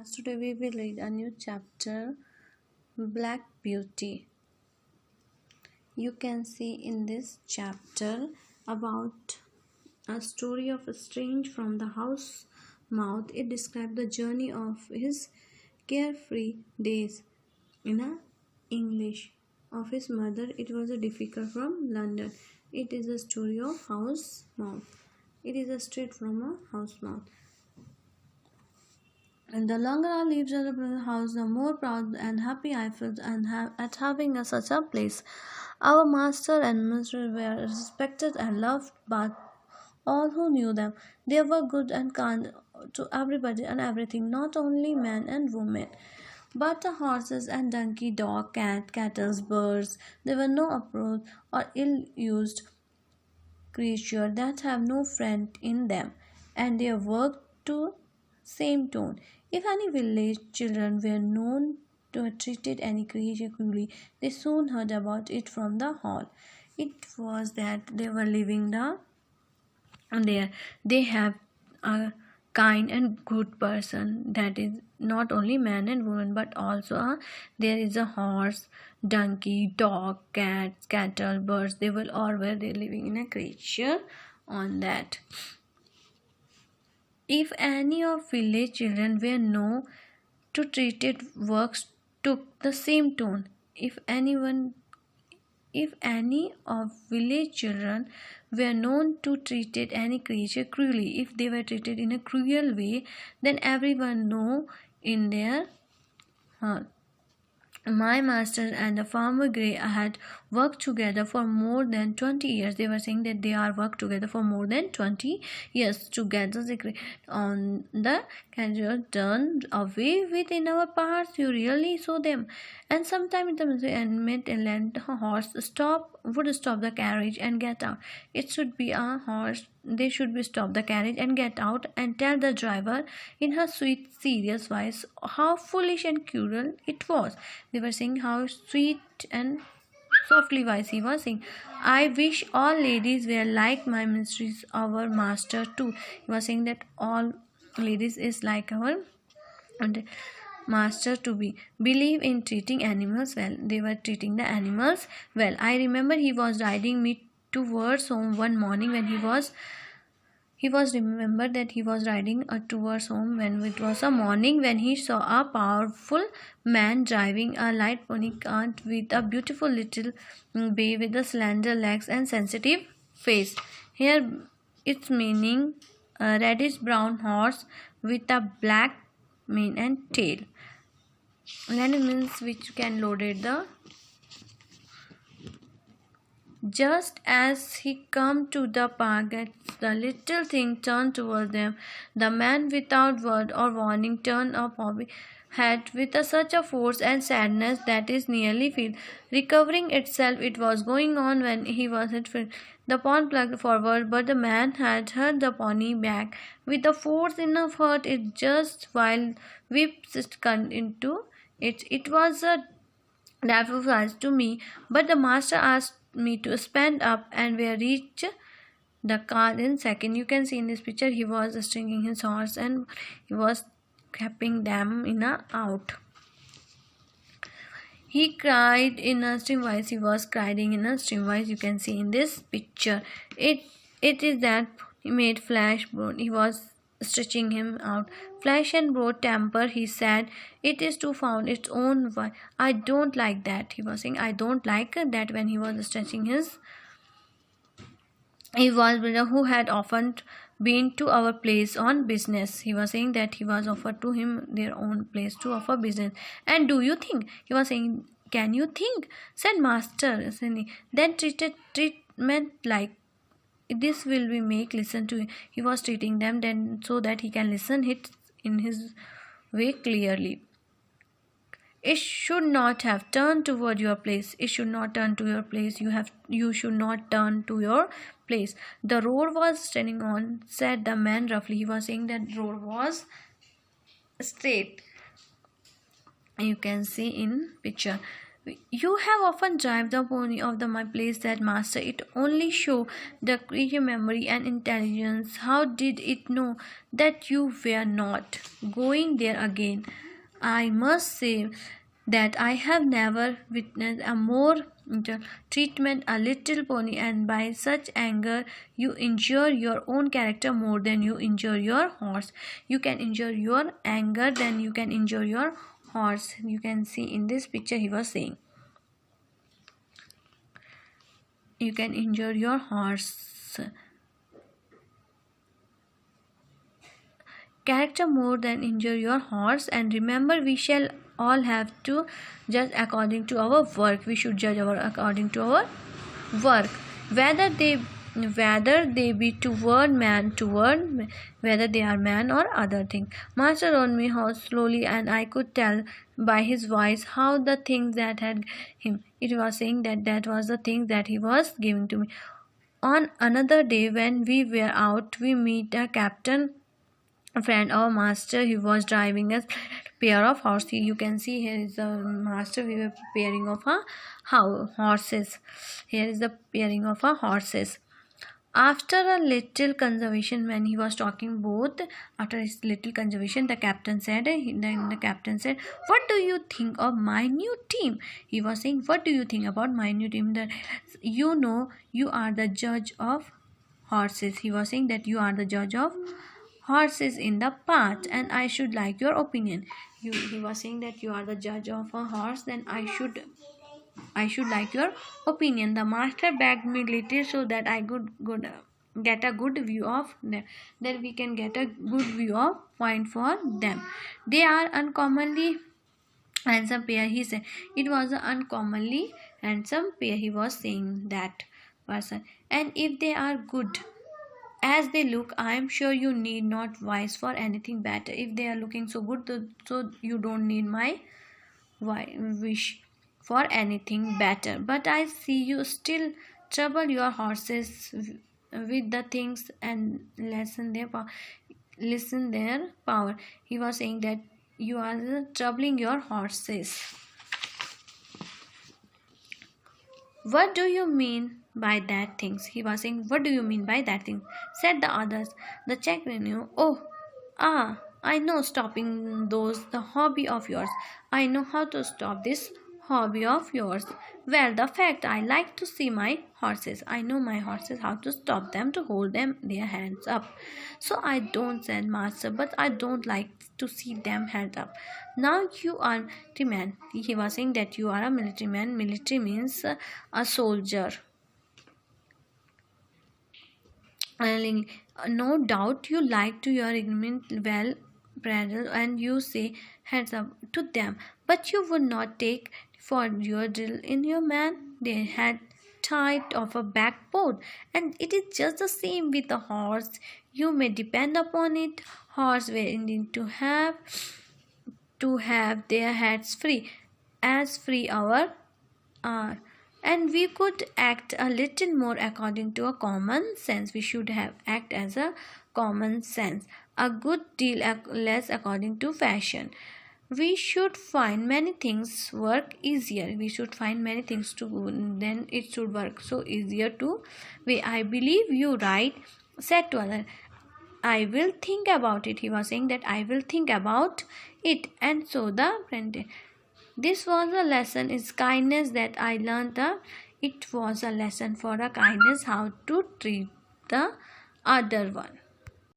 Today we will read a new chapter, Black Beauty. You can see in this chapter about a story of a strange from the house mouth. It describes the journey of his carefree days in a English of his mother. It was a difficult from London. It is a story of house mouth. It is a straight from a house mouth. And the longer I lived at the house, the more proud and happy I felt at having such a place. Our master and mistress were respected and loved by all who knew them. They were good and kind to everybody and everything, not only men and women, but the horses and donkey, dog, cat, cattle, birds. There were no approach or ill-used creature that have no friend in them, and they worked to same tone. If any village children were known to have treated any creature cruelly, they soon heard about it from the hall. It was that they were living there. They have a kind and good person, that is not only man and woman, but also there is a horse, donkey, dog, cat, cattle, birds. They will all were they living in a creature on that. If any of village children were known to treated works took the same tone. If any of village children were known to treated any creature cruelly, if they were treated in a cruel way, then everyone know in their heart. My master and the farmer Gray had worked together for more than 20 years. They were saying that they are worked together for more than 20 years together. On the casual turn away within our parts, you really saw them. And sometimes the admit and let a horse would stop the carriage and get out. It should be a horse. They should be stop the carriage and get out and tell the driver in her sweet, serious voice how foolish and cruel it was. They were saying how sweet and softly voice he was saying, I wish all ladies were like my mistress, our master too. He was saying that all ladies is like our master to be. Believe in treating animals well. They were treating the animals well. I remember he was riding me towards home one morning when he was remembered that he was riding towards home when it was a morning when he saw a powerful man driving a light pony cart with a beautiful little bay with the slender legs and sensitive face. Here its meaning a reddish brown horse with a black mane and tail. And it means which can loaded the. Just as he come to the park, the little thing turned toward them. The man, without word or warning, turned up Bobby head with such a force and sadness that is nearly filled. Recovering itself, it was going on when he was hit. The pony plugged forward, but the man had hurt the pony back with the force enough hurt it just while whips into it. It was a dreadful surprise to me, but the master asked me to stand up and we reached the car in second. You can see in this picture he was stringing his horse and he was clapping them in a out. He cried in a stream voice. He was crying in a stream voice. You can see in this picture. It is that he made Flash broad. He was stretching him out. Flash and broad temper, he said. It is to found its own way. I don't like that. He was saying, I don't like that when he was stretching his. He was brother who had often been to our place on business. He was saying that he was offered to him their own place to offer business. And do you think? He was saying, can you think? Said master. Then treatment like this will be make listen to him. He was treating them then so that he can listen it in his way clearly. It should not have turned toward your place. It should not turn to your place. You should not turn to your place. The road was standing on, said the man roughly. He was saying that road was straight. You can see in picture. You have often drive the pony of the my place that master. It only show the creature memory and intelligence. How did it know that you were not going there again? I must say that I have never witnessed a more treatment a little pony, and by such anger you injure your own character more than you injure your horse. You can injure your anger, then you can injure your horse. You can see in this picture he was saying you can injure your horse character more than injure your horse. And remember, we shall all have to judge according to our work. We should judge our according to our work, whether they be toward whether they are man or other thing. Master on me horse slowly, and I could tell by his voice how the things that had him. It was saying that was the thing that he was giving to me. On another day, when we were out, we meet a captain, a friend or master. He was driving a pair of horses. You can see here is the master. We were pairing of a horses. Here is the pairing of a horses. After a little conservation, when he was talking both, after his little conservation, the captain said, "What do you think of my new team?" He was saying, "What do you think about my new team? That you are the judge of horses." He was saying that you are the judge of horses in the path, and I should like your opinion. He was saying that you are the judge of a horse, then I should like your opinion. The master begged me little so that I could get a good view of them. Then we can get a good view of point for them. They are uncommonly handsome pair, he said. It was an uncommonly handsome pair. He was saying that person. And if they are good as they look, I am sure you need not wish for anything better. If they are looking so good, so you don't need my wish for anything better. But I see you still trouble your horses with the things and listen their power. He was saying that you are troubling your horses. What do you mean by that things? He was saying, what do you mean by that thing? Said the others. The check renew. I know stopping those the hobby of yours. I know how to stop this hobby of yours. Well, the fact I like to see my horses. I know my horses how to stop them, to hold them their hands up. So I don't, said master, but I don't like to see them hands up. Now you are military man. He was saying that you are a military man. Military means a soldier. No doubt you like to your agreement well, Bradle, and you say heads up to them, but you would not take for your drill in your man. They had tied off a backbone, and it is just the same with the horse. You may depend upon it. Horse were intended to have their heads free, as free our are. And we could act a little more according to a common sense. We should have act as a common sense, a good deal less according to fashion. We should find many things work easier. We should find many things to then it should work so easier to way. I believe you right, said to other. I will think about it. He was saying that I will think about it. And so the apprentice. This was a lesson is kindness that I learned. It was a lesson for a kindness how to treat the other one.